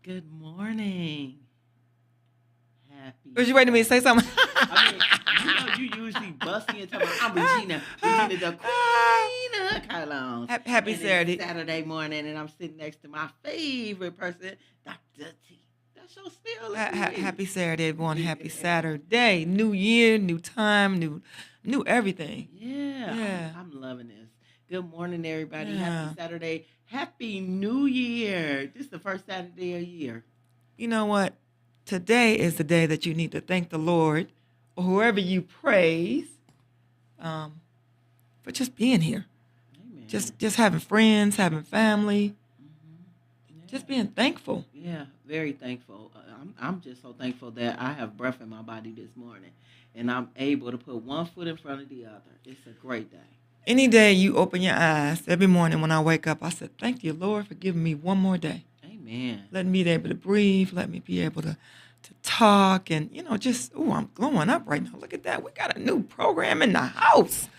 Good morning. Happy. Was you waiting for me to say something? I mean, you usually bust in and tell me, I'm Regina the Queen of Carlone. Happy And Saturday. it's Saturday morning, and I'm sitting next to my favorite person, Dr. T. That's your still. Happy Saturday, everyone. Happy Saturday. New year, new time, new everything. Yeah, Yeah. I'm loving this. Good morning, everybody. Yeah. Happy Saturday. Happy New Year. This is the first Saturday of the year. You know what? Today is the day that you need to thank the Lord or whoever you praise for just being here. Amen. Just having friends, having family, Yeah. just being thankful. Yeah, very thankful. I'm just so thankful that I have breath in my body this morning, and I'm able to put one foot in front of the other. It's a great day. Any day you open your eyes, every morning when I wake up, I said, thank you, Lord, for giving me one more day. Amen. Let me be able to breathe. Let me be able to talk. And, I'm glowing up right now. Look at that. We got a new program in the house.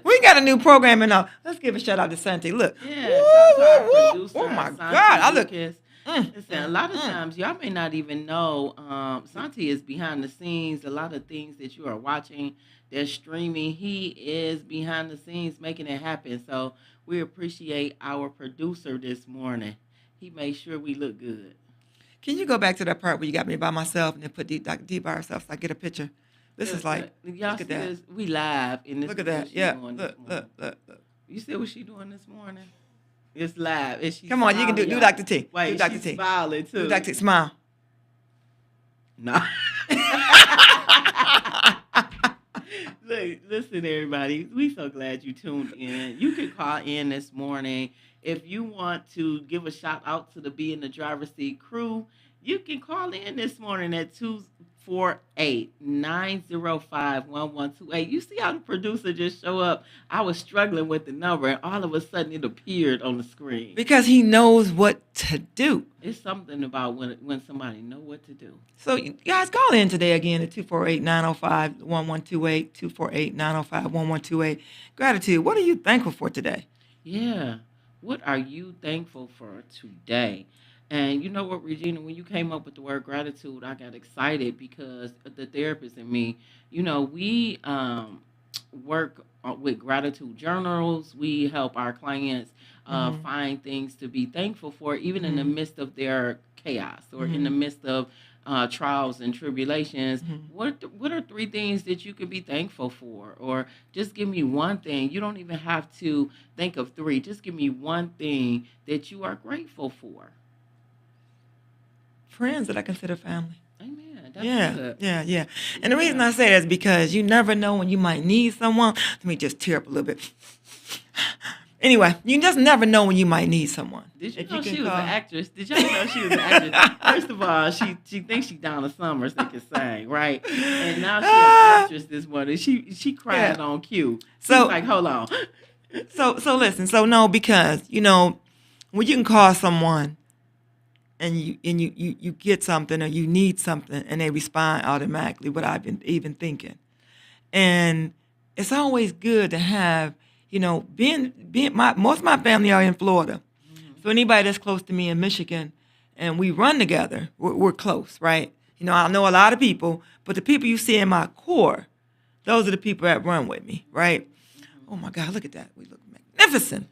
We got a new program in the house. Let's give a shout out to Santi. Look. Yeah, Woo, shout out to our woo, woo. producer, Oh, my Santi God. I look. Lucas. Listen, a lot of times y'all may not even know Santi is behind the scenes. A lot of things that you are watching, they're streaming. He is behind the scenes making it happen. So we appreciate our producer this morning. He made sure we look good. Can you go back to that part where you got me by myself and then put Dr. D by herself so I get a picture? This is like, y'all look at see that. this? We live in this. Look at that. Yeah. Look. You see what she doing this morning? It's live. And she Come on, you can do Dr. T. Wait, do Dr. she's T. smiling too. Do Dr. T. Smile. No. Look, listen, everybody. We so glad you tuned in. You can call in this morning if you want to give a shout out to the Be in the Driver's Seat crew. You can call in this morning at 248-905-1128. You see how the producer just show up? I was struggling with the number, and all of a sudden it appeared on the screen. Because he knows what to do. It's something about when somebody know what to do. So you guys call in today again at 248-905-1128, 248-905-1128. Gratitude. What are you thankful for today? Yeah. What are you thankful for today? And you know what, Regina, when you came up with the word gratitude, I got excited because the therapist and me, we work with gratitude journals. We help our clients find things to be thankful for, even in the midst of their chaos or in the midst of trials and tribulations. What are three things that you could be thankful for? Or just give me one thing. You don't even have to think of three. Just give me one thing that you are grateful for. Friends that I consider family. Amen. That's good. Yeah. And the reason I say that is because you never know when you might need someone. Let me just tear up a little bit. Anyway, you just never know when you might need someone. Did you know she was an actress? Did y'all know she was an actress? First of all, she thinks she's Donna Summers that can sing, right? And now she's an actress this morning. She cried on cue. She's like, hold on. So listen. So no, because when you can call someone and you get something or you need something and they respond automatically without even thinking. And it's always good to have, most of my family are in Florida. So anybody that's close to me in Michigan and we run together, we're close, right? I know a lot of people, but the people you see in my core, those are the people that run with me, right? Oh my God, look at that. We look magnificent.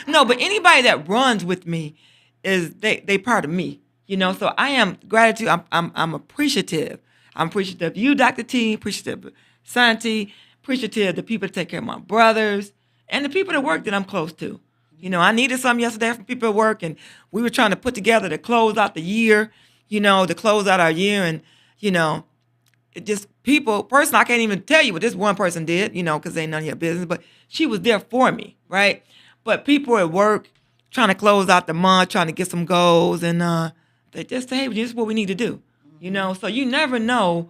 No, but anybody that runs with me is they part of me, So I am gratitude. I'm appreciative. I'm appreciative of you, Dr. T. Appreciative of Santi. Appreciative of the people that take care of my brothers and the people that work that I'm close to. I needed something yesterday from people at work, and we were trying to put together to close out the year. To close out our year, and it just person. I can't even tell you what this one person did. Because they ain't none of your business. But she was there for me, right? But people at work, trying to close out the month, trying to get some goals, and they just say, hey, this is what we need to do, So you never know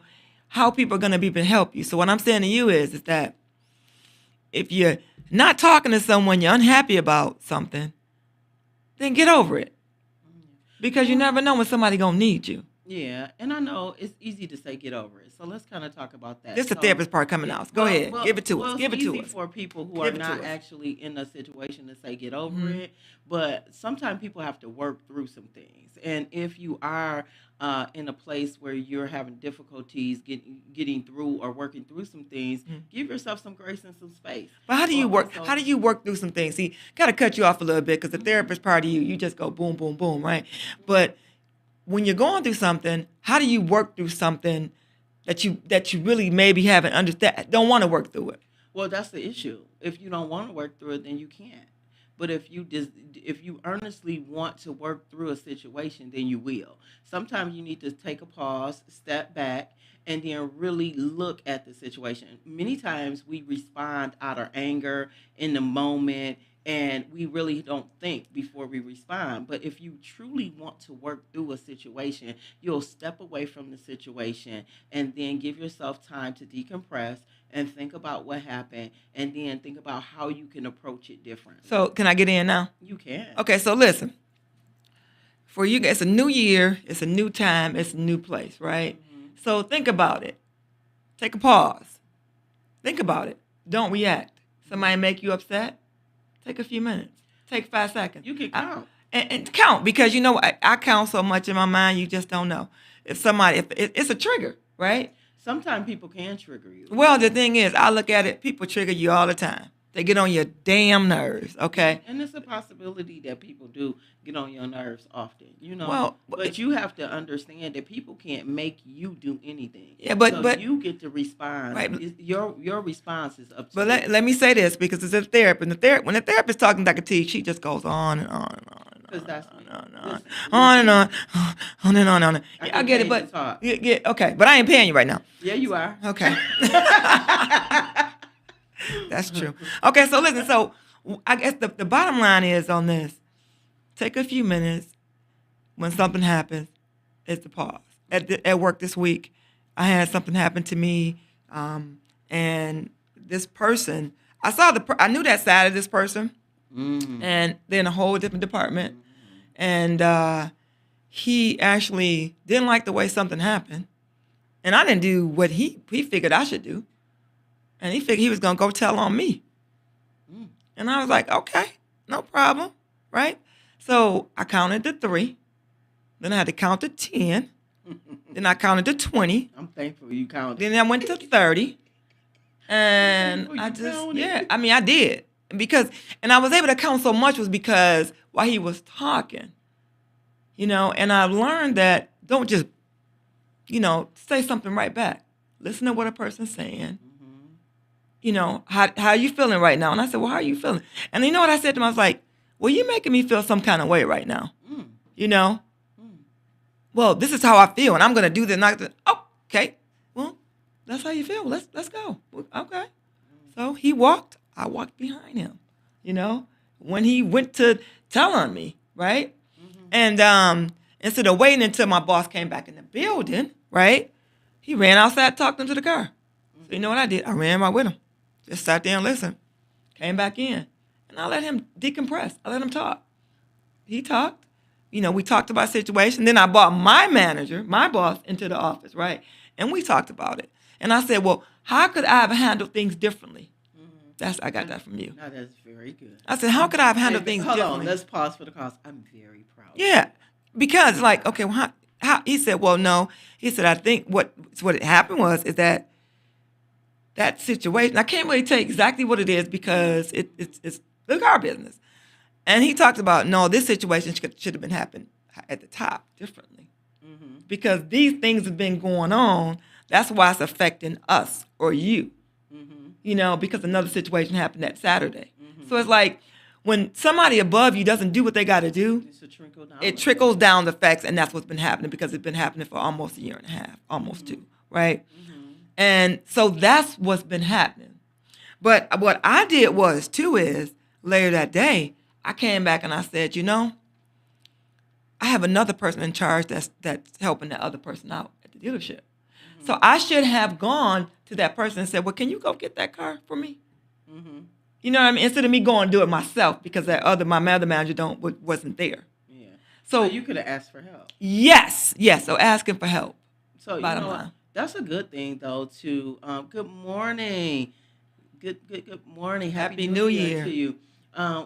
how people are going to be able to help you. So what I'm saying to you is that if you're not talking to someone you're unhappy about something, then get over it. Because you never know when somebody going to need you. Yeah, and I know it's easy to say get over it. So let's kind of talk about that. This is the So, therapist part coming yeah, out. Go ahead. Give it to us. well, it's Give it to easy us. for people who are Give it not to us. actually in a situation to say get over Mm-hmm. it, but sometimes people have to work through some things. And if you are in a place where you're having difficulties getting through or working through some things, Mm-hmm. give yourself some grace and some space. But how do you But work? How also, do you work through some things? See, gotta cut you off a little bit because the mhm, therapist part of you, you just go boom, boom, boom, right? mhm. But when you're going through something, how do you work through something that you really maybe haven't understand, don't want to work through it? Well, that's the issue. If you don't want to work through it, then you can't. But if you earnestly want to work through a situation, then you will. Sometimes you need to take a pause, step back, and then really look at the situation. Many times we respond out of anger in the moment, and we really don't think before we respond. But if you truly want to work through a situation, you'll step away from the situation and then give yourself time to decompress and think about what happened and then think about how you can approach it differently. So can I get in now? You can. Okay, so listen. For you, it's a new year, it's a new time, it's a new place, right? Hmm. So think about it. Take a pause. Think about it. Don't react. Somebody make you upset? Take a few minutes. Take 5 seconds. You can I, count. and count because you know I count so much in my mind, you just don't know. If it's a trigger, right? Sometimes people can trigger you. Well, the thing is, I look at it, people trigger you all the time. They get on your damn nerves, okay? And it's a possibility that people do get on your nerves often, Well, But you have to understand that people can't make you do anything. yeah, So but you get to respond. right, Your response is up to but you. let me say this because it's a therapist. And when the therapist talking like a T, she just goes on and on and on and Because on that's and me. on and on, Listen, on and listen. on, on and on and on. I Yeah, I get get it, paid to but talk. yeah, okay, but I ain't paying you right now. Yeah, you are. Okay, that's true. Okay, so listen, so I guess the bottom line is on this: take a few minutes when something happens. It's the pause. At work this week, I had something happen to me, and this person, I knew that side of this person, Mm. and they're in a whole different department, Mhm. and he actually didn't like the way something happened, and I didn't do what he figured I should do, and he figured he was gonna go tell on me, Mm. and I was like, okay, no problem, right? So I counted to 3, then I had to count to 10, then I counted to 20. I'm thankful you counted. Then I went to 30. I'm And thankful I you just, counted. yeah, I mean, I did. And I was able to count so much was because while he was talking, and I learned that don't just, say something right back. Listen to what a person's saying. Mhm. How are you feeling right now? And I said, well, how are you feeling? And you know what I said to him? I was like, well, you're making me feel some kind of way right now. Mm. You know? Mm. Well, this is how I feel, and I'm gonna do this. Oh, okay. Well, that's how you feel. Let's go. Well, okay. So he walked. I walked behind him. When he went to tell on me, right? Mhm. And instead of waiting until my boss came back in the building, right? He ran outside, talked him to the car. So you know what I did? I ran right with him. Just sat there and listened. Came back in, and I let him decompress. I let him talk. He talked. We talked about the situation. Then I brought my manager, my boss, into the office, right? And we talked about it. And I said, well, how could I have handled things differently? I got that from you. Now that's very good. I said, how could I have handled Hey, things hold differently? on, let's pause for the cause. I'm very proud. Yeah, because like, okay, well, how? He said, well, no. He said, I think what had happened is that situation. I can't really tell you exactly what it is because it's the car business. And he talked about, no, this situation should have been happened at the top differently. Mm-hmm. Because these things have been going on. That's why it's affecting us or you. Mm-hmm. Because another situation happened that Saturday. Mm-hmm. So it's like when somebody above you doesn't do what they got to do, It's a trickle down. it trickles down the effects, and that's what's been happening because it's been happening for almost a year and a half, almost 2, right? Mm-hmm. And so that's what's been happening. But what I did is later that day, I came back and I said, I have another person in charge that's helping the other person out at the dealership. Mm-hmm. So I should have gone to that person and said, well, can you go get that car for me? Mm-hmm. You know what I mean? Instead of me going to do it myself because my other manager wasn't there. Yeah. So So you could have asked for help. yes, yes. So asking for help. So you Bottom know what? line. That's a good thing though. To good morning. Good morning. Happy Happy New New Year to Year. you.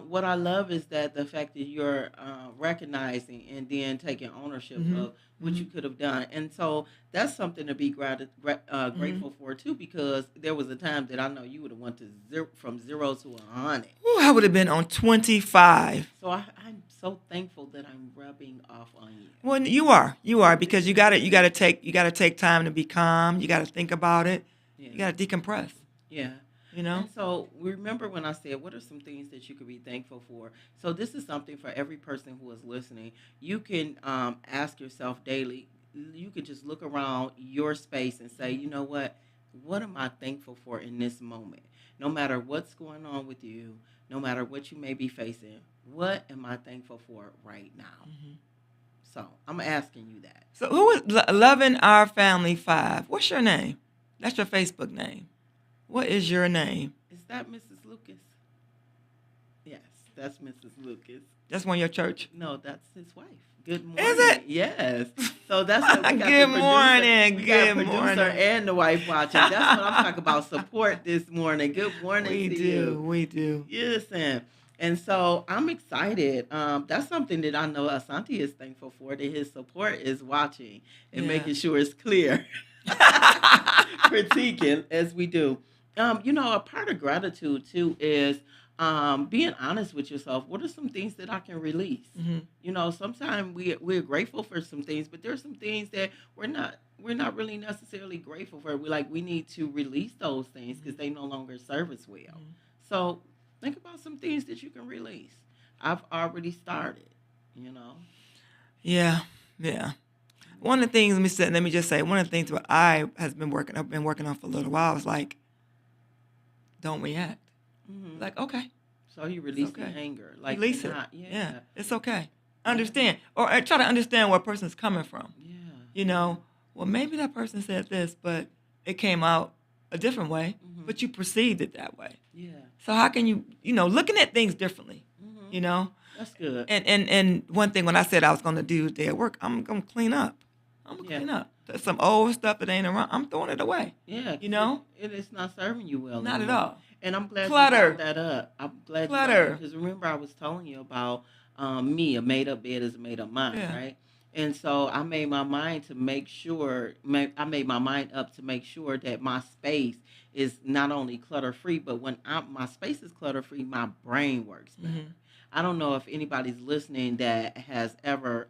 What I love is that the fact that you're recognizing and then taking ownership Mhm. of what you Mhm. could have done, and so that's something to be Mhm. grateful for too. Because there was a time that I know you would have went to zero, from 0 to 100. Ooh, I would have been on 25. So I'm so thankful that I'm rubbing off on you. Well, you are because you got to take time to be calm. You got to think about it. Yeah, You got to decompress. yeah. You know. And so remember when I said, what are some things that you could be thankful for? So this is something for every person who is listening. You can ask yourself daily. You could just look around your space and say, you know what? What am I thankful for in this moment? No matter what's going on with you, no matter what you may be facing, what am I thankful for right now? Mhm. So I'm asking you that. So who is loving our family 5? What's your name? That's your Facebook name. What is your name? Is that Mrs. Lucas? Yes, that's Mrs. Lucas. That's one of your church. No, that's his wife. Good Is morning. it? Yes. So that's what we got the Good producer. morning. We got Good producer morning. and the wife watching. That's what I'm talking about. Support this morning. Good morning We to do. you. We do. Listen. And so I'm excited. That's something that I know Asante is thankful for, that his support is watching and Yeah. making sure it's clear. Critiquing as we do. A part of gratitude too is being honest with yourself. What are some things that I can release? Hmm. Sometimes we're grateful for some things, but there's some things that we're not really necessarily grateful for. We need to release those things because they no longer serve us well. So think about some things that you can release. I've already started. You know. Yeah. Yeah. One of the things, let me just say, one of the things what I've been working on for a little while is like, don't react. Hmm. Like, okay, So you it's release the okay. anger, Release it. not, Yeah, yeah, it's okay. yeah, Understand, or try to understand where a person's coming from. yeah. You know, well, maybe that person said this, but it came out a different way, Hmm. but you perceived it that way. Yeah. So how can looking at things differently, Hmm. you know? That's good. And one thing when I said I was going to do today at work, I'm going to clean up. I'm going to Yeah. clean up. There's some old stuff that ain't around. I'm throwing it away. Yeah, You 'cause know? it is not serving you well Not at anymore. all. And I'm glad you brought Clutter. that up. I'm glad you brought that up Clutter. because remember I was telling you about me, a made up bed is a made up mind, Yeah. right? And so I made my mind to make sure, I made my mind up to make sure that my space is not only clutter free, but when my space is clutter free, my brain works better. Hmm. I don't know if anybody's listening that has ever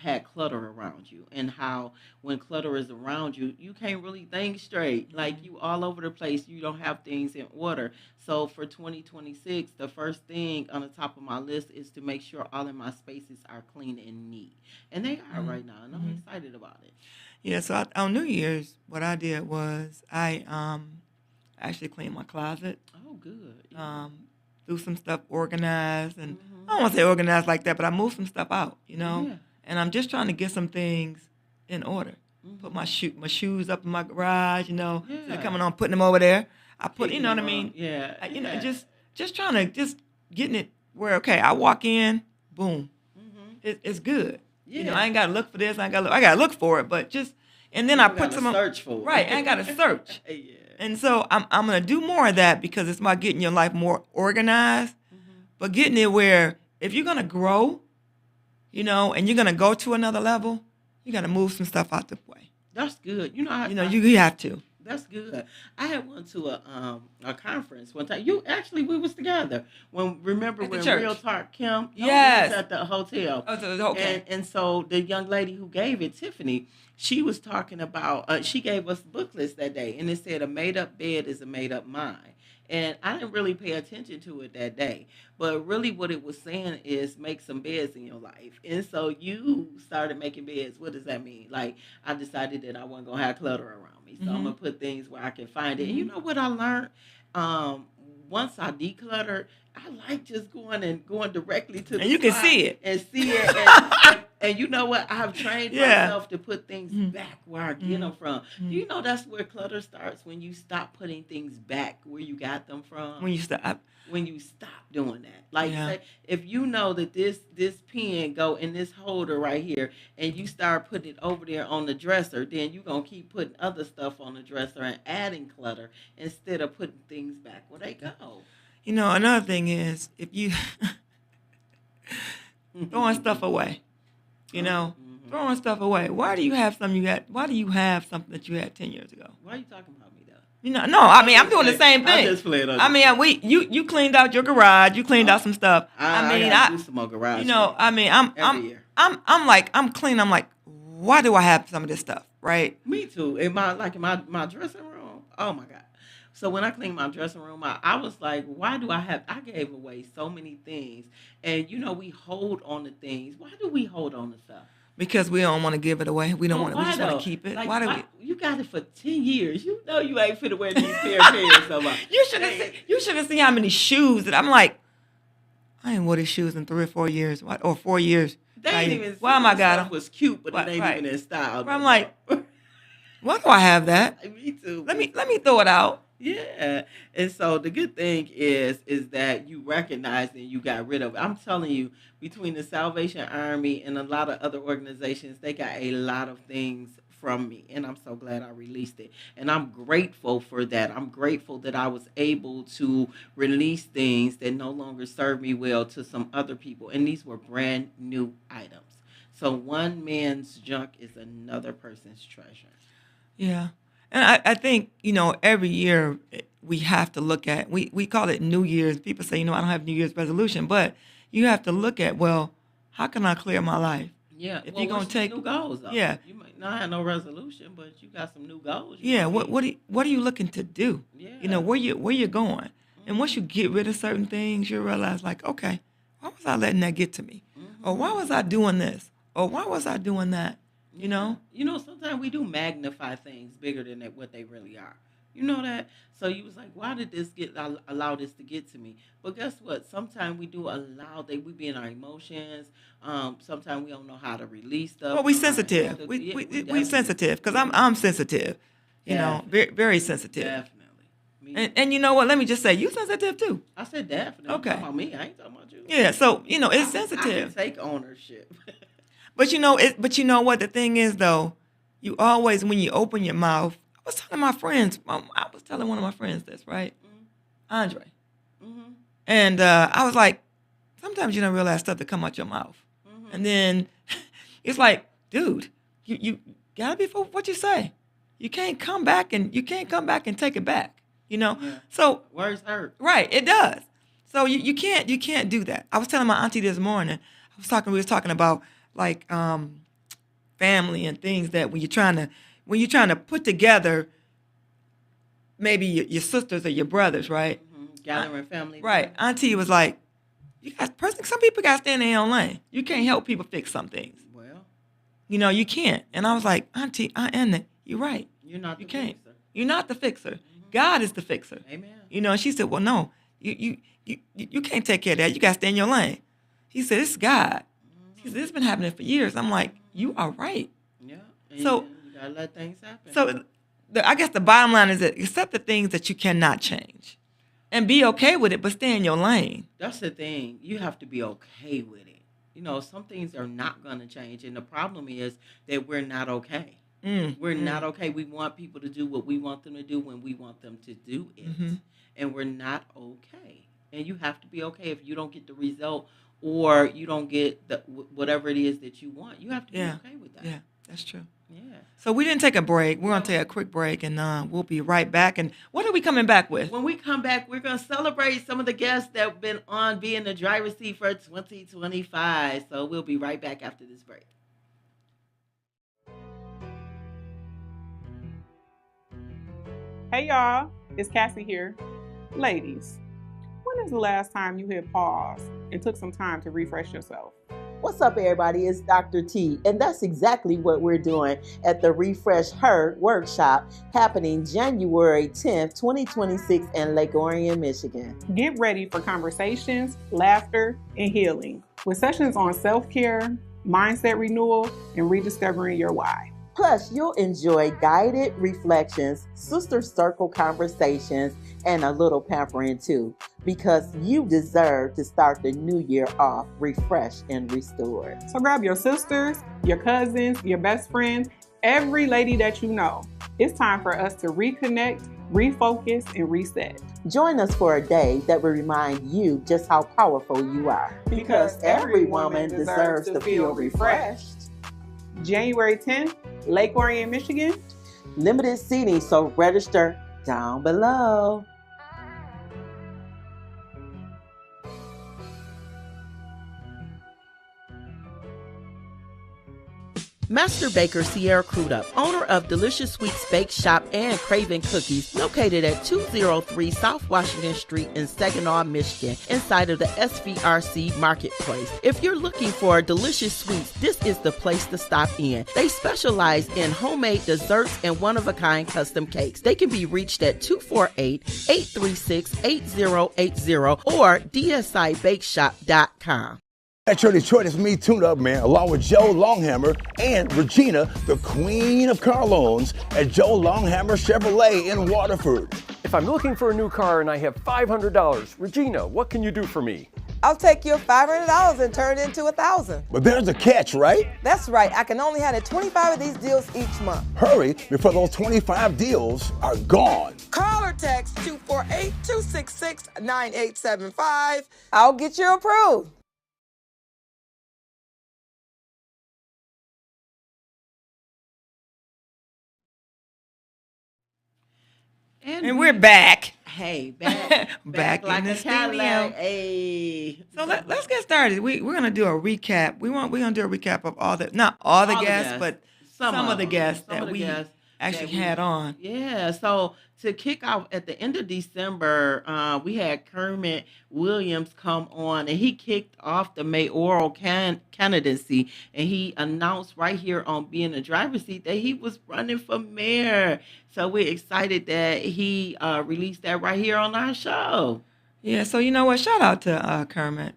had clutter around you, and how when clutter is around you, you can't really think straight. Like Hmm. you all over the place, you don't have things in order. So for 2026, the first thing on the top of my list is to make sure all of my spaces are clean and neat, and they are Hmm. right now, and I'm Hmm. excited about it. Yeah, so on New Year's, what I did was I actually cleaned my closet, Oh, good. Yeah. um, do some stuff organized, and I Hmm. don't want to say organized like that, but I moved some stuff out, Yeah. and I'm just trying to get some things in order. Put Hmm. my shoes up in my garage, instead of Yeah. coming on putting them over there. I put, you Kicking know what them I up. mean? Yeah. Yeah. Just trying to just getting it where okay, I walk in, boom, Hmm. it's good. Yeah. I ain't gotta look for this. I gotta look for it, but just and then You I don't put gotta some search for right. I ain't gotta it. search, Yeah. and so I'm gonna do more of that because it's about getting your life more organized, Hmm. but getting it where if you're gonna grow, and you're gonna go to another level, you gotta move some stuff out the way. That's good. You have to. That's good. I had went to a conference one time. We was together when remember At the when Real church. Talk Kim. No, it was Yes. at the hotel. Oh, And okay. so the young lady who gave it, Tiffany, she was talking about. She gave us booklets that day, and it said a made up bed is a made up mind. And I didn't really pay attention to it that day, but really what it was saying is make some beds in your life. And so you started making beds. What does that mean? Like I decided that I wasn't gonna have clutter around me, so I'm Mhm. gonna put things where I can find it. And you Mhm. know what I learned? Um, Once I decluttered, I like just going directly to And the you can spot see it. and see it. And And you know what? I've trained Yeah. myself to put things Mhm. back where I get them from. Mhm. Do you know that's where clutter starts? When you stop putting things back where you got them from. When you stop. When you stop doing that, like Yeah. say, if you know that this pen go in this holder right here, and you start putting it over there on the dresser, then you gonna keep putting other stuff on the dresser and adding clutter instead of putting things back where they go. You know, another thing is if you throwing stuff away, you know, throwing stuff away. Why do you have something you had? Why do you have something that you had 10 years ago? Why are you talking about me though? You know, no. I mean, I'm doing the same I'm thing. just playing on I mean, you cleaned out your garage. You cleaned out some stuff. I gotta do some more garage. You know, I mean, every year. I'm clean. I'm like, why do I have some of this stuff? Right? Me too. In my dressing room. Oh my god. So when I cleaned my dressing room out, I was like, why do I gave away so many things. And you know, we hold on to things. Why do we hold on to stuff? Because we don't want to give it away. We don't want to. We just want though? to keep it. Like, why do we? You got it for 10 years. You know you ain't finna wear these pair of pants no more. You should have seen how many shoes that I'm like, I ain't wore these shoes in 3 or 4 years. What, or 4 years. They ain't even. Why am I got them? them? Was cute, but Right, it ain't right. even in style. I'm like, why do I have that? Me too. Let me throw it out. Yeah. And so the good thing is that you recognize and you got rid of it. I'm telling you, between the Salvation Army and a lot of other organizations, they got a lot of things from me. And I'm so glad I released it. And I'm grateful for that. I'm grateful that I was able to release things that no longer serve me well to some other people. And these were brand new items. So one man's junk is another person's treasure. Yeah. And I think, you know, every year we have to look at, we call it New Year's. People say, you know, I don't have New Year's resolution, but you have to look at, well, how can I clear my life? Yeah. If well, you're going to take new goals, though? Yeah. You might not have no resolution, but you got some new goals. Yeah. What are you looking to do? Yeah. You know, where you're going. And once you get rid of certain things, you realize like, okay, why was I letting that get to me? Or why was I doing this? Or why was I doing that? You know? You know, sometimes we do magnify things bigger than what they really are. You know that? So you was like, why did this allow this to get to me? But guess what? Sometimes we do allow we be in our emotions. Sometimes we don't know how to release stuff. Well, we sensitive. We sensitive because I'm sensitive. You know, very, very sensitive. Definitely. And you know what? Let me just say, you sensitive too. I said definitely. Okay. I'm talking about me. I ain't talking about you. Yeah. So you know, it's sensitive. I can take ownership. But you know what the thing is though, you always when you open your mouth. I was telling my friends. I was telling one of my friends this, right, Andre, and I was like, sometimes you don't realize stuff that come out your mouth, and then it's like, dude, you gotta be for what you say. You can't come back and take it back. You know, so words hurt. Right, it does. So you can't do that. I was telling my auntie this morning. We was talking about like family and things that when you're trying to put together maybe your sisters or your brothers, right? Gathering family. Right. Auntie was like, some people got to stay in their own lane. You can't help people fix some things. Well, you know, you can't. And I was like, Auntie, you're right. You're not the can't. fixer. You're not the fixer. God is the fixer. Amen. You know, and she said, well, no, you can't take care of that. You got to stay in your lane. He said, it's God. He said, it's been happening for years. I'm like, you are right. Yeah. So you gotta let things happen. So I guess the bottom line is that accept the things that you cannot change, and be okay with it, but stay in your lane. That's the thing. You have to be okay with it. You know, some things are not gonna change, and the problem is that we're not okay. We're not okay. We want people to do what we want them to do when we want them to do it, and we're not okay. And you have to be okay if you don't get the result. Or you don't get whatever it is that you want. You have to be okay with that. Yeah, that's true. Yeah. So we didn't take a break. We're going to take a quick break, and we'll be right back. And what are we coming back with? When we come back, we're going to celebrate some of the guests that have been on being the driver's seat for 2025. So we'll be right back after this break. Hey, y'all. It's Cassie here. Ladies, when is the last time you hit pause and took some time to refresh yourself? What's up, everybody? It's Dr. T, and that's exactly what we're doing at the Refresh Her workshop happening January 10th, 2026 in Lake Orion, Michigan. Get ready for conversations, laughter, and healing with sessions on self-care, mindset renewal, and rediscovering your why. Plus, you'll enjoy guided reflections, sister circle conversations, and a little pampering too, because you deserve to start the new year off refreshed and restored. So grab your sisters, your cousins, your best friends, every lady that you know. It's time for us to reconnect, refocus, and reset. Join us for a day that will remind you just how powerful you are. Because every woman deserves to feel refreshed. January 10th, Lake Orion, Michigan. Limited seating, so register down below. Master Baker Sierra Crudup, owner of Delicious Sweets Bake Shop and Craven Cookies, located at 203 South Washington Street in Saginaw, Michigan, inside of the SVRC Marketplace. If you're looking for delicious sweets, this is the place to stop in. They specialize in homemade desserts and one-of-a-kind custom cakes. They can be reached at 248-836-8080 or dsibakeshop.com. That's your Detroit. It's me, Tune Up Man, along with Joe Longhammer and Regina, the queen of car loans at Joe Longhammer Chevrolet in Waterford. If I'm looking for a new car and I have $500, Regina, what can you do for me? I'll take your $500 and turn it into $1,000. But there's a catch, right? That's right. I can only handle 25 of these deals each month. Hurry before those 25 deals are gone. Call or text 248-266-9875. I'll get you approved. And we're back. Hey, back Back in like the a Cadillac. studio. Hey. So let's get started. We're gonna do a recap. We're gonna do a recap of not all the guests, but some of the guests that we actually had on. Yeah. So to kick off at the end of December, we had Kermit Williams come on, and he kicked off the mayoral candidacy, and he announced right here on Being a Driver's Seat that he was running for mayor. So we're excited that he released that right here on our show. Yeah. So you know what? Shout out to Kermit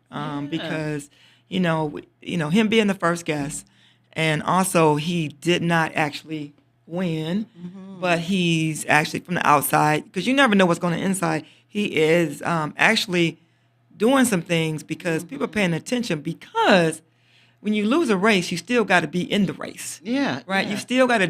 because him being the first guest, and also he did not actually win, but he's actually from the outside, because you never know what's going on inside. He is actually doing some things because people are paying attention, because when you lose a race, you still got to be in the race. Yeah. Right? Yeah. You still got to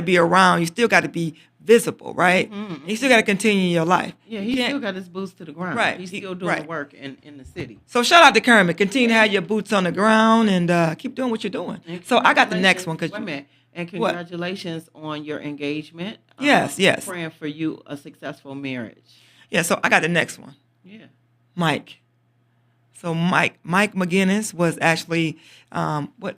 be around, you still got to be visible, right? You still got to continue your life. Yeah, he still got his boots to the ground. Right. He's still doing the work in the city. So shout out to Kermit. Continue to have your boots on the ground and keep doing what you're doing. So I got the next one. Wait a minute. And congratulations on your engagement. Yes. Praying for you a successful marriage. Yeah, so I got the next one. Yeah. Mike. So Mike McGinnis was actually,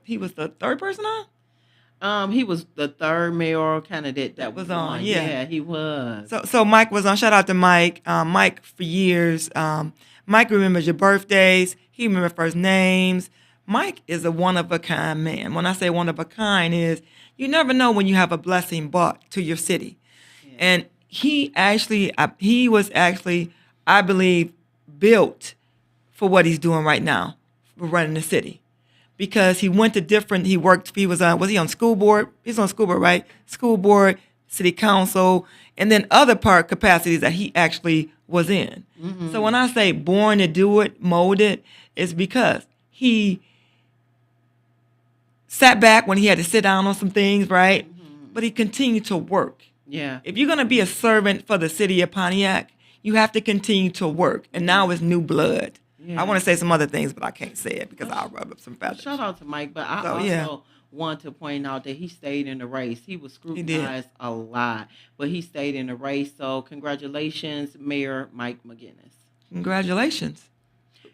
he was the third person on? He was the third mayoral candidate that was on. Yeah, he was. So Mike was on. Shout out to Mike. Mike for years. Mike remembers your birthdays. He remembers first names. Mike is a one-of-a-kind man. When I say one-of-a-kind is, you never know when you have a blessing brought to your city. Yeah. And he was actually, I believe, built for what he's doing right now, for running the city. Because he went to he was on school board? He's on school board, right? School board, city council, and then other capacities that he actually was in. Mm-hmm. So when I say born to do it, molded, it's because he sat back when he had to sit down on some things, right? Mm-hmm. But he continued to work. Yeah. If you're going to be a servant for the city of Pontiac, you have to continue to work. And now it's new blood. Yeah. I want to say some other things, but I can't say it because I'll rub up some feathers. Shout out to Mike, but I also want to point out that he stayed in the race. He was scrutinized a lot, but he stayed in the race. So congratulations, Mayor Mike McGinnis. Congratulations.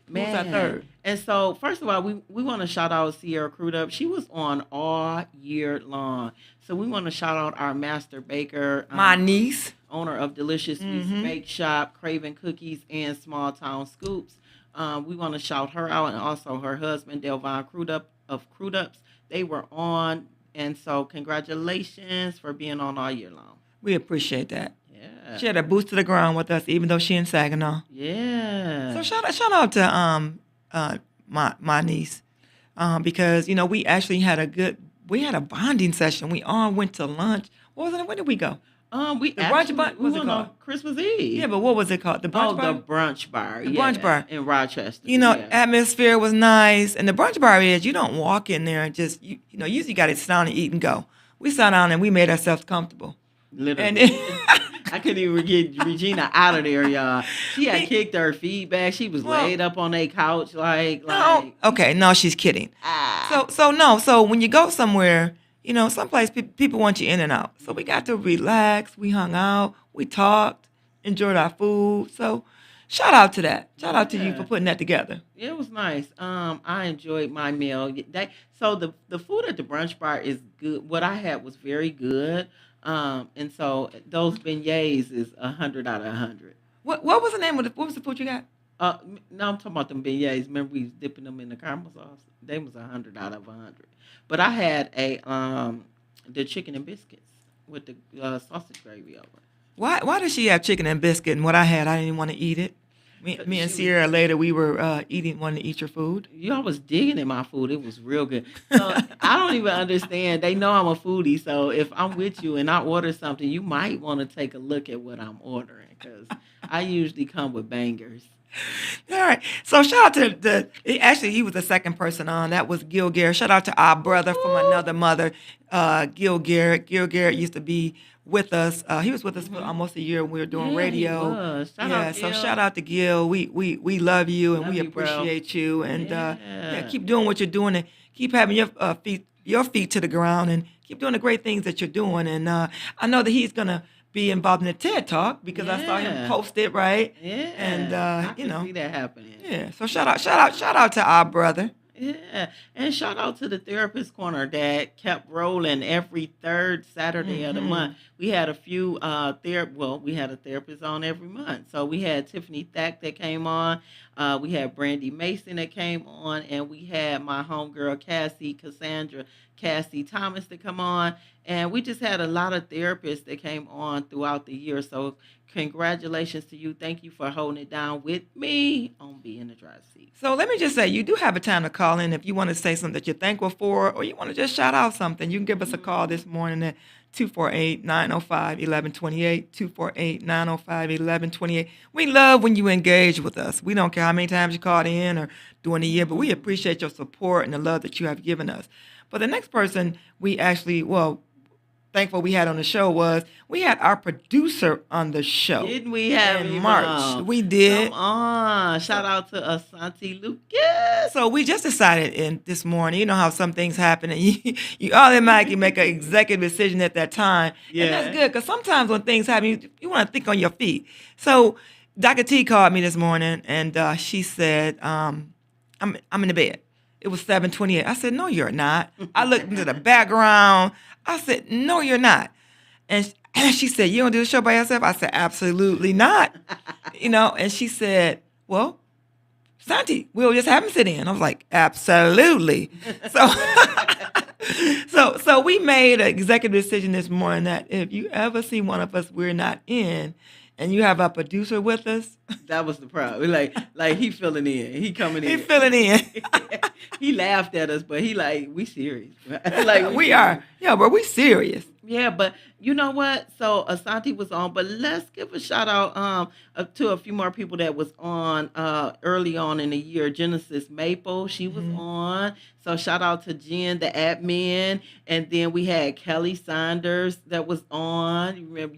Man. Who's our third? And so, first of all, we want to shout out Sierra Crudup. She was on all year long. So we want to shout out our master baker. My niece. Owner of Delicious Sweets Bake Shop, Craven Cookies, and Small Town Scoops. We want to shout her out, and also her husband, Delvon Crudup of Crudups. They were on, and so congratulations for being on all year long. We appreciate that. Yeah. She had a boots to the ground with us, even though she in Saginaw. Yeah. So shout out to my niece. because we actually had a bonding session. We all went to lunch. What was it? Where did we go? We The actually brunch bar. we What's it went on called? Christmas Eve. Yeah, but what was it called? The brunch bar. The brunch bar. The brunch bar in Rochester. Atmosphere was nice, and the brunch bar is you don't walk in there and just usually got to sit down and eat and go. We sat down and we made ourselves comfortable. Literally. And then, I couldn't even get Regina out of there, y'all. She had kicked her feet back. She was laid up on a couch no, okay, no, she's kidding. ah. So when you go somewhere, someplace people want you in and out. So we got to relax. We hung out. We talked. Enjoyed our food. So shout out to that. Shout out to you for putting that together. It was nice. I enjoyed my meal. So the food at the brunch bar is good. What I had was very good. And so those beignets is 100 out of 100. What was the name of what was the food you got? No, I'm talking about them beignets. Remember we was dipping them in the caramel sauce? They was 100 out of 100. But I had the chicken and biscuits with the sausage gravy over it. Why does she have chicken and biscuit? And what I had, I didn't even want to eat it. Me and Sierra later, we were wanting to eat your food. Y'all was digging in my food. It was real good. So I don't even understand. They know I'm a foodie. So if I'm with you and I order something, you might want to take a look at what I'm ordering because I usually come with bangers. All right. So shout out to actually he was the second person on. That was Gil Garrett. Shout out to our brother from another mother, Gil Garrett. Gil Garrett used to be with us. He was with us for almost a year when we were doing radio. He was. Shout out, so Gil. shout out to Gil. We love you and Love we you, bro. appreciate you. And Yeah. keep doing what you're doing and keep having your feet to the ground and keep doing the great things that you're doing. And I know that he's gonna be involved in the TED Talk because I saw him Yeah. post it, right? Yeah. And I can see that happening. yeah. So shout out to our brother. Yeah, and shout out to the Therapist Corner that kept rolling every third Saturday of the month. We had a few we had a therapist on every month. So we had Tiffany Thack that came on, we had Brandy Mason that came on, and we had my homegirl Cassie Thomas to come on, and we just had a lot of therapists that came on throughout the year. So congratulations to you. Thank you for holding it down with me on Being the Drive Seat. So let me just say, you do have a time to call in if you want to say something that you're thankful for, or you want to just shout out something. You can give us a call this morning at 248-905-1128, 248-905-1128. We love when you engage with us. We don't care how many times you called in or during the year, but we appreciate your support and the love that you have given us. But the next person we actually, thankful we had on the show was we had our producer on the show. Didn't we have in him March? on? We did. Come on. Shout out to Asante Lucas. So we just decided this morning, you know how some things happen and you automatically make an executive decision at that time. Yeah. And that's good because sometimes when things happen, you want to think on your feet. So Dr. T called me this morning and she said, I'm in the bed. It was 7:28. I said, no, you're not. I looked into the background. I said, no, you're not. And she said, you don't do the show by yourself? I said, absolutely not. And she said, well, Santi, we'll just have him sit in. I was like, absolutely. So we made an executive decision this morning that if you ever see one of us we're not in, and you have a producer with us. That was the problem. Like he filling in. He coming in. He filling in. He laughed at us, but he we serious. We are. Yeah, but we serious. Yeah, but you know what? So Asante was on, but let's give a shout out to a few more people that was on early on in the year. Genesis Maple, she was on. So shout out to Jen, the admin, and then we had Kelly Saunders that was on. You remember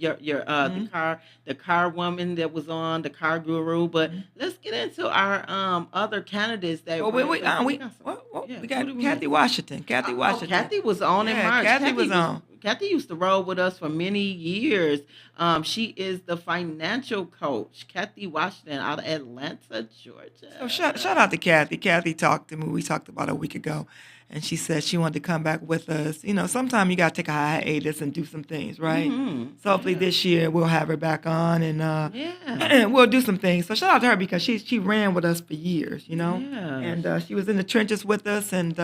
the car woman that was on, the car guru. But let's get into our other candidates that. We got Kathy Washington. Kathy Washington. Kathy was on in March. Kathy was on. Kathy used to roll with us for many years. She is the financial coach. Kathy Washington out of Atlanta, Georgia. So shout out to Kathy. Kathy talked to me. We talked about a week ago. And she said she wanted to come back with us. Sometimes you got to take a hiatus and do some things, right? Mm-hmm. So hopefully this year we'll have her back on and we'll do some things. So shout out to her because she ran with us for years, Yeah. And she was in the trenches with us and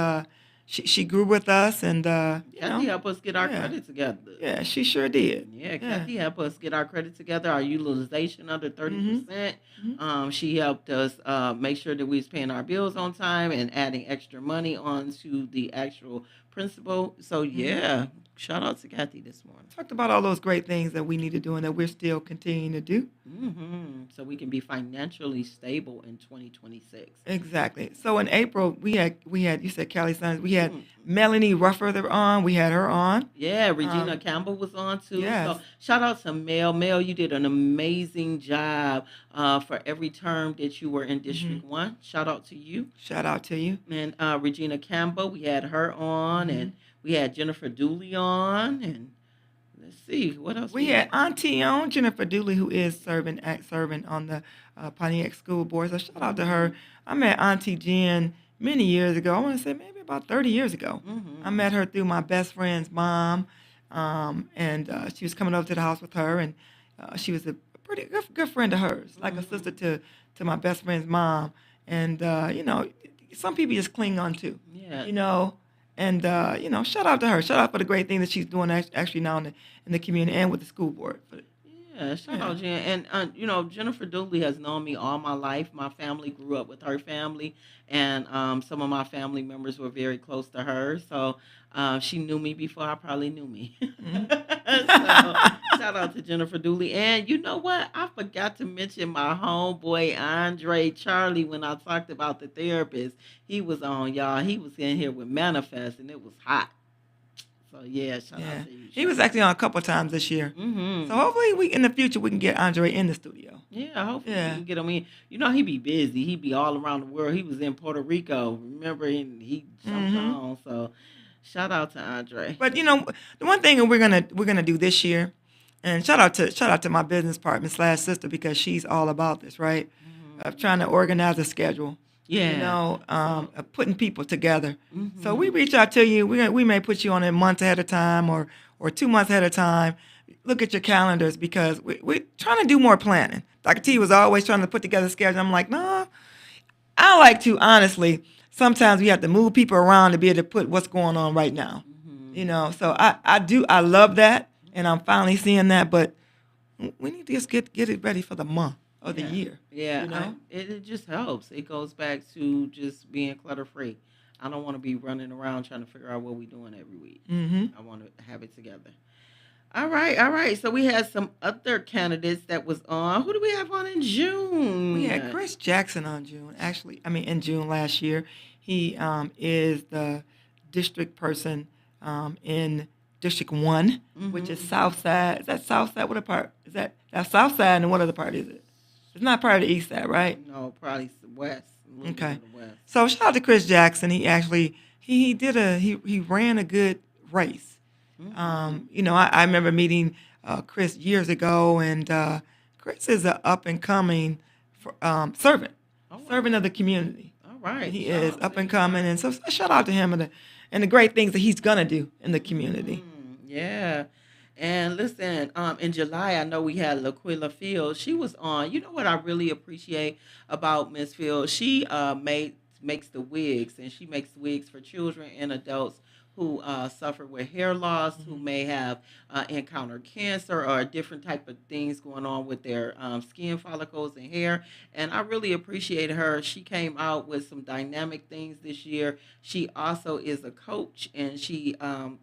she grew with us, and Kathy helped us get our yeah. credit together. Yeah, she sure did. Yeah, Kathy helped us get our credit together, our utilization under 30%. Mhm. She helped us make sure that we was paying our bills on time and adding extra money onto the actual principal. So yeah, shout out to Kathy this morning. Talked about all those great things that we need to do and that we're still continuing to do. So we can be financially stable in 2026. Exactly. So in April, we had you said Callie Sons. We had Melanie Ruffer on. We had her on. Yeah, Regina Campbell was on too. Yes. So shout out to Mel. Mel, you did an amazing job for every term that you were in District 1. Shout out to you. Shout out to you. And Regina Campbell, we had her on, and we had Jennifer Dooley on, and let's see what else We had Auntie on Jennifer Dooley, who is serving on the Pontiac School Board. So shout out to her. I met Auntie Jen many years ago. I want to say maybe about 30 years ago. I met her through my best friend's mom, and she was coming over to the house with her, and she was a pretty good friend of hers, like a sister to my best friend's mom. And some people just cling on to, And shout out to her. Shout out for the great thing that she's doing actually now in the community and with the school board. Yeah, shout out Jen. And Jennifer Dooley has known me all my life. My family grew up with her family, and some of my family members were very close to her. So she knew me before I probably knew me. So shout out to Jennifer Dooley. And you know what? I forgot to mention my homeboy Andre Charlie when I talked about the therapist. He was on, y'all. He was in here with Manifest, and it was hot. So yeah, shout out to you. He was actually on a couple of times this year. So hopefully in the future we can get Andre in the studio. Yeah, hopefully we can get him in. He be busy. He be all around the world. He was in Puerto Rico. Remember, he jumped on. So shout out to Andre. But the one thing we're gonna do this year, and shout out to my business partner / sister, because she's all about this, right? Of trying to organize a schedule. Yeah. Of putting people together. So we reach out to you. We may put you on a month ahead of time or 2 months ahead of time. Look at your calendars, because we're trying to do more planning. Dr. T was always trying to put together a schedule. I'm like, no, I like to, honestly, sometimes we have to move people around to be able to put what's going on right now. So I love that, and I'm finally seeing that, but we need to just get it ready for the month. Of the year. Yeah, it just helps. It goes back to just being clutter-free. I don't want to be running around trying to figure out what we're doing every week. I want to have it together. All right. So we had some other candidates that was on. Who do we have on in June? We had Chris Jackson on June. Actually, in June last year. He is the district person in District 1, which is South Side. Is that South Side? What a part? Is that South Side, and what other part is it? It's not part of the East Side, right? No, probably West. Okay. West. So shout out to Chris Jackson. He actually he ran a good race. I remember meeting Chris years ago, and Chris is an up and coming servant of the community. All right. He is up and coming, and so shout out to him and the great things that he's gonna do in the community. Yeah. And listen, in July, I know we had LaQuilla Fields. She was on. You know what I really appreciate about Miss Fields? She makes the wigs, and she makes wigs for children and adults who suffer with hair loss, who may have encountered cancer or different type of things going on with their skin follicles and hair. And I really appreciate her. She came out with some dynamic things this year. She also is a coach, and she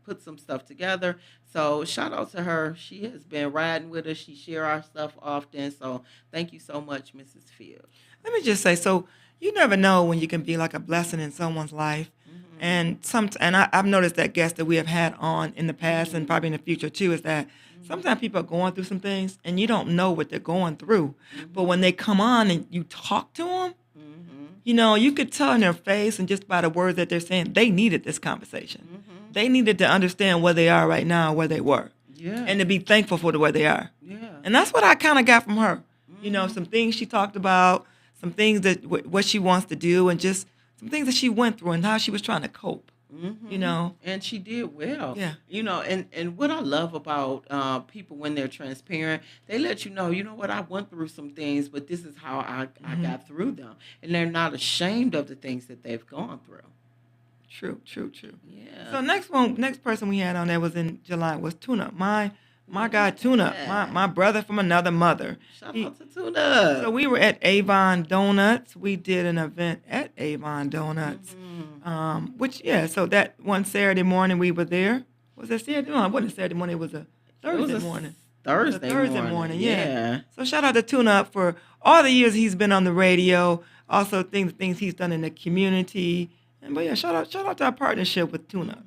put some stuff together. So shout out to her. She has been riding with us. She share our stuff often. So thank you so much, Mrs. Fields. Let me just say, so you never know when you can be like a blessing in someone's life. And I've noticed that guests that we have had on in the past and probably in the future too, is that sometimes people are going through some things and you don't know what they're going through. But when they come on and you talk to them, you could tell in their face and just by the words that they're saying, they needed this conversation. They needed to understand where they are right now, where they were. Yeah. And to be thankful for where they are. Yeah. And that's what I kind of got from her. Some things she talked about, some things that what she wants to do, and just some things that she went through and how she was trying to cope. And she did well. Yeah. And what I love about people when they're transparent, they let you know what, I went through some things, but this is how I got through them. And they're not ashamed of the things that they've gone through. True. Yeah. So next person we had on there was in July was Tuna. My guy Tuna, my brother from another mother. Shout out to Tuna. So we were at Avon Donuts. We did an event at Avon Donuts. So that one Saturday morning we were there. Was it Saturday? No, it wasn't Saturday morning. It was a Thursday morning. Thursday morning. Yeah. So shout out to Tuna Up for all the years he's been on the radio. Also things he's done in the community. But yeah, shout out to our partnership with Tuna.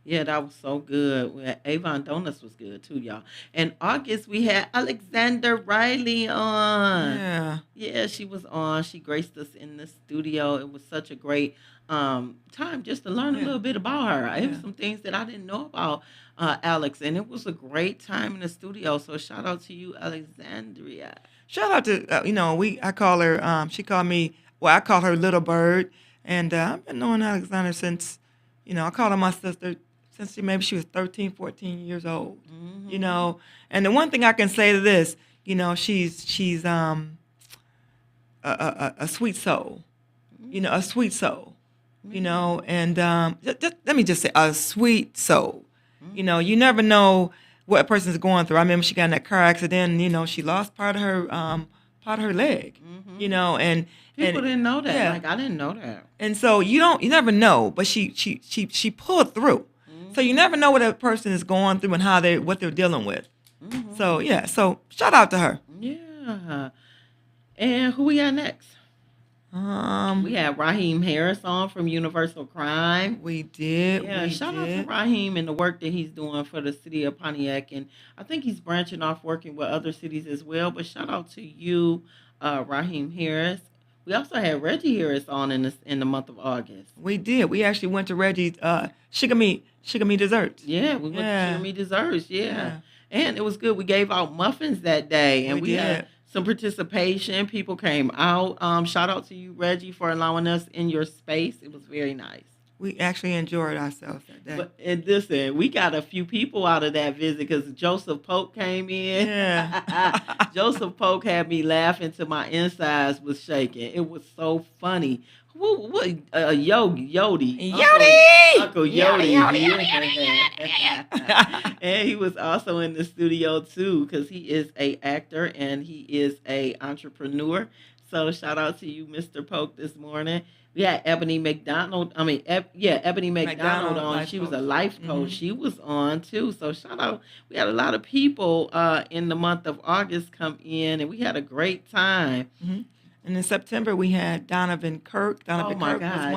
Yeah, that was so good. Avon Donuts was good too, y'all. In August, we had Alexander Riley on. Yeah, she was on. She graced us in the studio. It was such a great time just to learn a little bit about her. It was some things that I didn't know about Alex, and it was a great time in the studio. So shout out to you, Alexandria. Shout out to I call her. She called me. Well, I call her Little Bird, and I've been knowing Alexander since. I called her my sister since she was 13, 14 years old. And the one thing I can say to this, she's a sweet soul. A sweet soul. And let me just say a sweet soul. You never know what a person's going through. I remember she got in that car accident and, she lost part of her leg. And people didn't know that. Yeah. Like I didn't know that. And so you never know, but she pulled through. So you never know what a person is going through and what they're dealing with. So shout out to her. Yeah. And who we got next? We had Raheem Harris on from Universal Crime. We did. Yeah, shout out to Raheem and the work that he's doing for the city of Pontiac. And I think he's branching off working with other cities as well. But shout out to you, Raheem Harris. We also had Reggie Harris on in the month of August. We did. We actually went to Reggie's Sugar Me Desserts. Yeah, we went to Sugar Me Desserts. Yeah. And it was good. We gave out muffins that day, and we had some participation. People came out. Shout out to you, Reggie, for allowing us in your space. It was very nice. We actually enjoyed ourselves that day. But listen, we got a few people out of that visit because Joseph Polk came in. Yeah. Joseph Polk had me laughing till my insides was shaking. It was so funny. What Yodi. Uncle Yodi. And he was also in the studio too because he is a actor and he is a entrepreneur. So shout out to you, Mr. Polk, this morning. We had Ebony McDonald. Ebony McDonald on. She was a life coach. She was on too. So shout out. We had a lot of people in the month of August come in, and we had a great time. And in September we had Donovan Kirk. Donovan Kirk was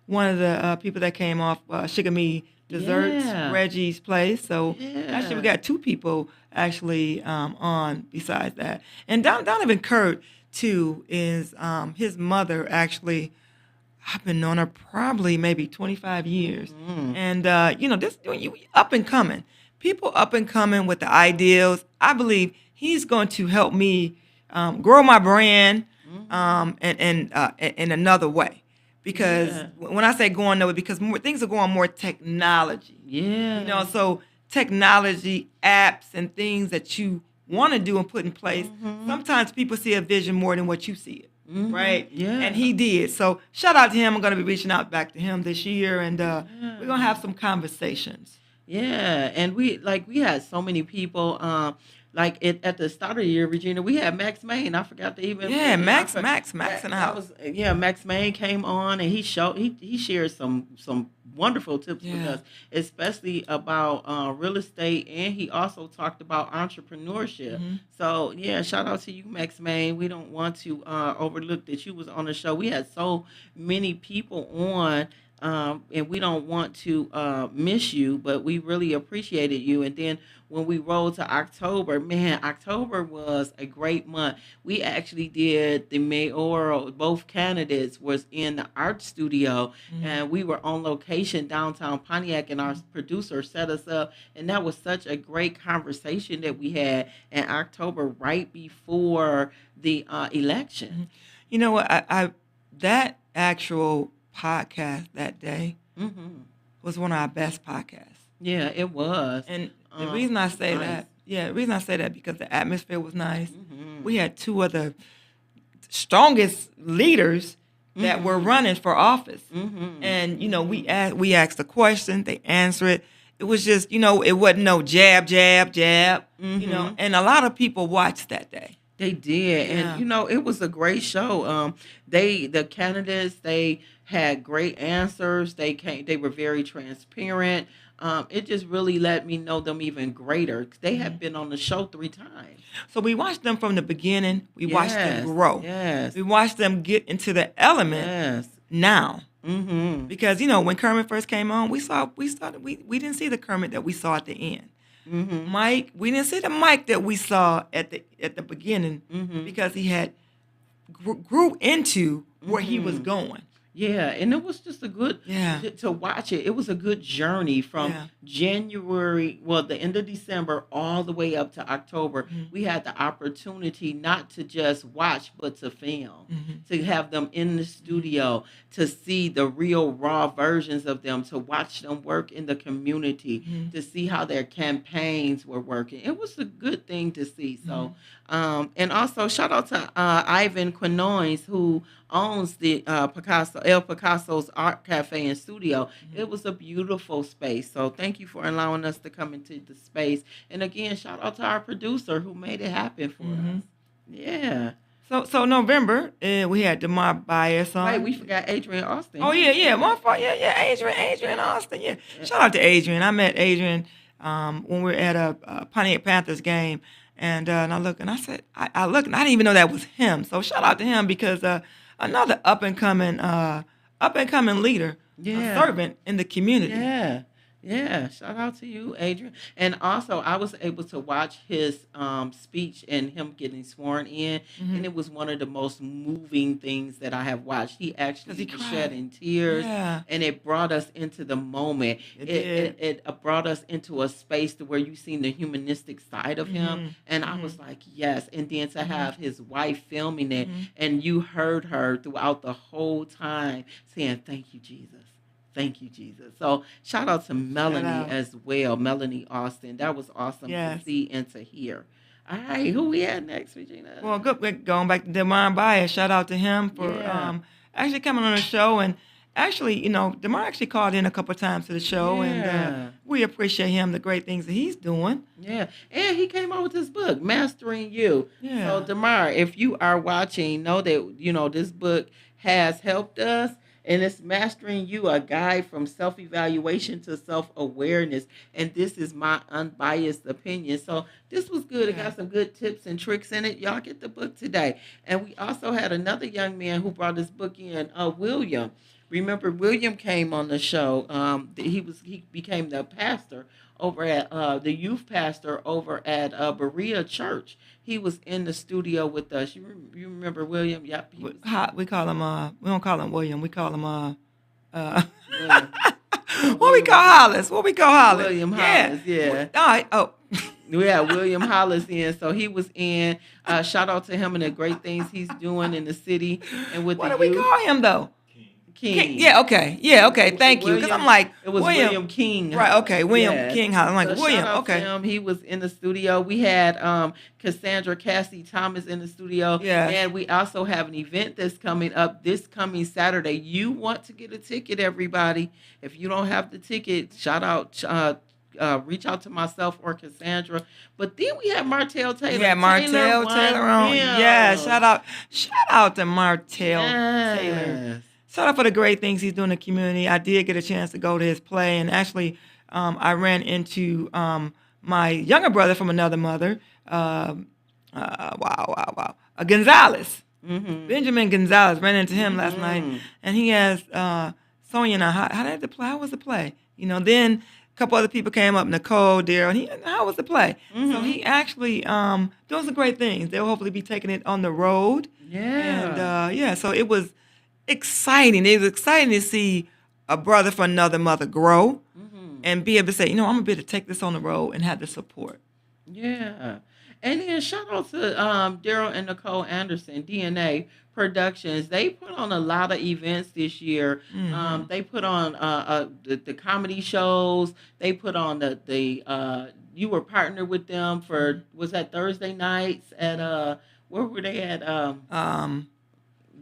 one of the people that came off Sugar Me Desserts, Reggie's place. So actually we got two people actually on besides that. And Donovan Kirk too is his mother actually. I've been knowing her probably maybe 25 years. And, this up and coming. People up and coming with the ideals. I believe he's going to help me grow my brand in another way. Because when I say going that way, because things are going more technology. Yeah. So technology, apps, and things that you want to do and put in place, sometimes people see a vision more than what you see it. Right? Yeah. And he did. So shout out to him. I'm going to be reaching out back to him this year, and we're going to have some conversations. Yeah. And we had so many people. At the start of the year, Regina, we had Max Main. I forgot to even. Yeah, Max in the house. Max Main came on and he shared some wonderful tips with us, especially about real estate, and he also talked about entrepreneurship. So shout out to you, Max Main. We don't want to overlook that you was on the show. We had so many people on. And we don't want to miss you, but we really appreciated you. And then when we rolled to October, October was a great month. We actually did the mayoral, both candidates was in the art studio, and we were on location downtown Pontiac, and our producer set us up. And that was such a great conversation that we had in October right before the election. You know what? I that actual podcast that day was one of our best podcasts. Yeah, it was. And the reason I say that, because the atmosphere was nice. We had two of the strongest leaders that were running for office. Mm-hmm. And, we asked a question, they answer it. It was just, it wasn't no jab, jab, jab, and a lot of people watched that day. They did, Yeah. and it was a great show. The candidates, they had great answers. They were very transparent. It just really let me know them even greater. They have been on the show 3 times. So we watched them from the beginning. We watched them Yes, grow. yes. We watched them get into the element Yes. now. Mm-hmm. Because when Kermit first came on, we didn't see the Kermit that we saw at the end. Mm-hmm. Mike, we didn't see the Mike that we saw at the beginning Mm-hmm. because he had grew into where he was going. Yeah, and it was just a good to watch it. It was a good journey from January, the end of December, all the way up to October. We had the opportunity not to just watch, but to film, to have them in the studio, to see the real raw versions of them, to watch them work in the community, to see how their campaigns were working. It was a good thing to see. So, and also shout out to Ivan Quinones, who owns the El Picasso's Art Cafe and Studio. It was a beautiful space. So thank you for allowing us to come into the space. And again, shout out to our producer who made it happen for us. Yeah. So November, we had DeMar Bias on. Wait, we forgot Adrian Austin. Oh yeah, my fault. Yeah, Adrian Austin. Yeah. Shout out to Adrian. I met Adrian when we were at a Pontiac Panthers game, and I looked and I said, I looked and I didn't even know that was him. So shout out to him because another up and coming leader, a servant in the community. Yeah. Shout out to you, Adrian. And also, I was able to watch his speech and him getting sworn in, and it was one of the most moving things that I have watched. He actually was shedding tears, and it brought us into the moment. It brought us into a space to where you seen the humanistic side of him, and I was like, yes. And then to have his wife filming it, and you heard her throughout the whole time saying, "Thank you, Jesus. Thank you, Jesus." So shout out to Melanie as well, Melanie Austin. That was awesome to see and to hear. All right, who we had next, Regina? Well, good. We're going back to DeMar Bias. Shout out to him for actually coming on the show. And actually, DeMar actually called in a couple of times to the show. And we appreciate him, the great things that he's doing. Yeah, and he came out with his book, Mastering You. Yeah. So, DeMar, if you are watching, know that, this book has helped us. And it's Mastering You, a guide from self-evaluation to self-awareness. And this is my unbiased opinion. So this was good. It got some good tips and tricks in it. Y'all get the book today. And we also had another young man who brought this book in, William. Remember, William came on the show. He became the pastor over at the youth pastor over at Berea Church. He was in the studio with us. You remember William? Yep. We call him. We don't call him William. We call him. William. What we call Hollis? William Hollis. Yeah. All right. Oh. We had William Hollis in, so he was in. Shout out to him and the great things he's doing in the city and with what the do youth. we call him though? King. Yeah, okay. Thank you. Because I'm like, it was William King. Right, okay. William King. I'm like, so William, shout out okay. to him. He was in the studio. We had Cassandra Cassie Thomas in the studio. Yeah. And we also have an event that's coming up this coming Saturday. You want to get a ticket, everybody. If you don't have the ticket, reach out to myself or Cassandra. But then we have Martell Taylor. Yeah, Martell Taylor on. Yeah, shout out to Martell Taylor. Shout out for the great things he's doing in the community. I did get a chance to go to his play, and actually, I ran into my younger brother from another mother. Gonzalez, Benjamin Gonzalez. Ran into him last night, and he has Sonia. And how did the play? How was the play? Then a couple other people came up, Nicole, Daryl. How was the play? So he actually doing some great things. They'll hopefully be taking it on the road. Yeah. And so it was exciting. It was exciting to see a brother from another mother grow and be able to say, I'm going to be able to take this on the road and have the support. Yeah. And then shout out to Daryl and Nicole Anderson, DNA Productions. They put on a lot of events this year. They put on the comedy shows. They put on the you were partnered with them for, was that Thursday nights at, where were they at?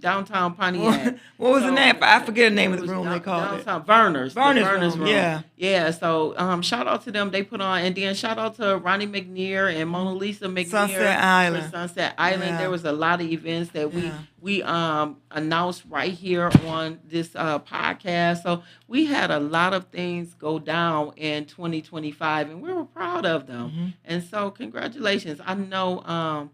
downtown Pontiac. What was the So, name? I forget the name it of the was room they called it. downtown Verner's. The Verner's room, yeah. Yeah, so shout out to them. They put on, and then shout out to Ronnie McNair and Mona Lisa McNair Sunset Island. for Sunset Island. Yeah. There was a lot of events that we announced right here on this podcast. So we had a lot of things go down in 2025, and we were proud of them. Mm-hmm. And so congratulations. I know.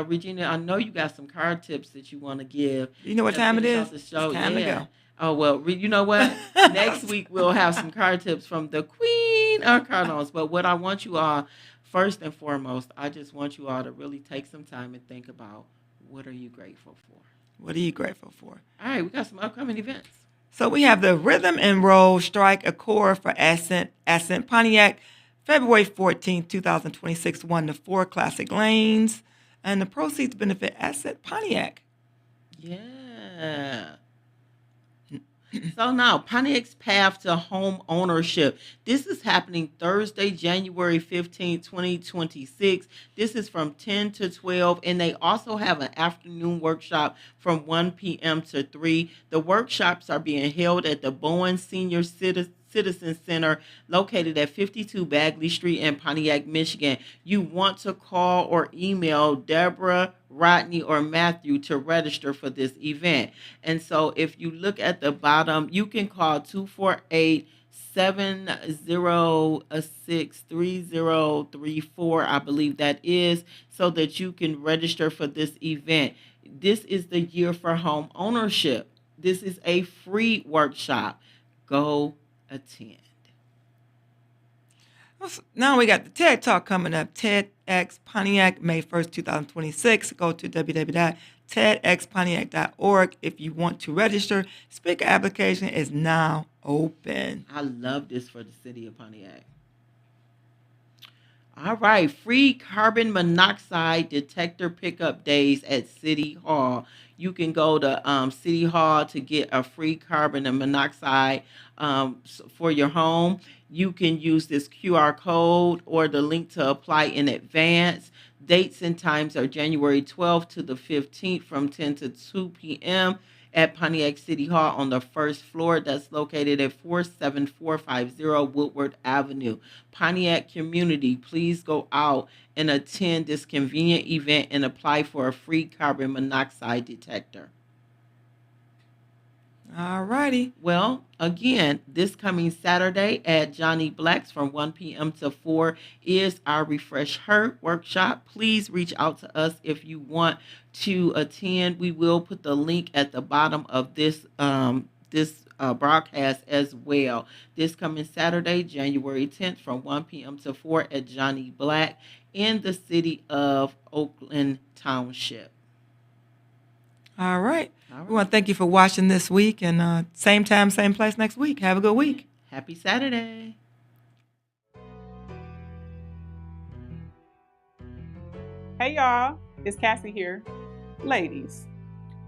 Regina, I know you got some card tips that you want to give. You know what time it is? It's time to go. Oh, well, you know what? Next week we'll have some card tips from the Queen of Cardinals. But what I want you all, first and foremost, I just want you all to really take some time and think about, what are you grateful for? What are you grateful for? All right, we got some upcoming events. So we have the Rhythm and Roll Strike Accord for Ascent Pontiac, February 14th, 2026, 1 to 4 Classic Lanes. And the proceeds benefit Ascent Pontiac. Yeah. So now, Pontiac's path to home ownership. This is happening Thursday, January 15, 2026. This is from 10 to 12, and they also have an afternoon workshop from 1 p.m. to 3. The workshops are being held at the Bowen Senior Citizen Center located at 52 Bagley Street in Pontiac, Michigan. You want to call or email Deborah, Rodney, or Matthew to register for this event. And so if you look at the bottom, you can call 248-706-3034, I believe that is, so that you can register for this event. This is the year for home ownership. This is a free workshop. Go attend. Now we got the TED Talk coming up. TEDx Pontiac, May 1st, 2026. Go to www.tedxpontiac.org if you want to register. Speaker application is now open. I love this for the city of Pontiac. All right, free carbon monoxide detector pickup days at City Hall. You can go to City Hall to get a free carbon and monoxide for your home. You can use this QR code or the link to apply in advance. Dates and times are January 12th to the 15th from 10 to 2 p.m. at Pontiac City Hall on the first floor. That's located at 47450 Woodward Avenue. Pontiac community, please go out and attend this convenient event and apply for a free carbon monoxide detector. All righty. Well, again, this coming Saturday at Johnny Black's from 1 p.m. to 4 is our Refresh Her workshop. Please reach out to us if you want to attend. We will put the link at the bottom of this broadcast as well. This coming Saturday, January 10th from 1 p.m. to 4 at Johnny Black in the city of Oakland Township. All right. We want to thank you for watching this week, and same time, same place next week. Have a good week. Happy Saturday. Hey y'all, it's Cassie here. Ladies,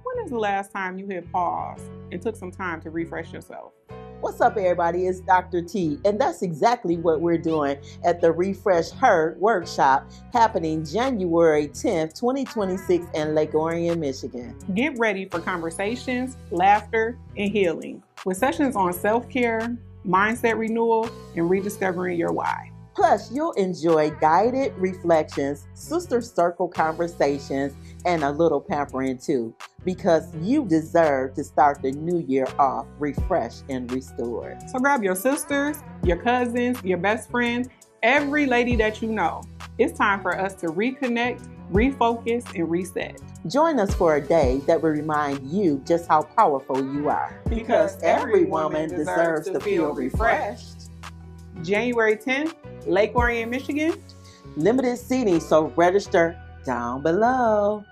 when is the last time you hit pause and took some time to refresh yourself? What's up, everybody? It's Dr. T, and that's exactly what we're doing at the Refresh Her workshop happening January 10th, 2026 in Lake Orion, Michigan. Get ready for conversations, laughter, and healing with sessions on self-care, mindset renewal, and rediscovering your why. Plus, you'll enjoy guided reflections, sister circle conversations, and a little pampering too, because you deserve to start the new year off refreshed and restored. So grab your sisters, your cousins, your best friends, every lady that you know. It's time for us to reconnect, refocus, and reset. Join us for a day that will remind you just how powerful you are. Because every woman deserves to feel refreshed. January 10th, Lake Orion, Michigan. Limited seating, so register down below.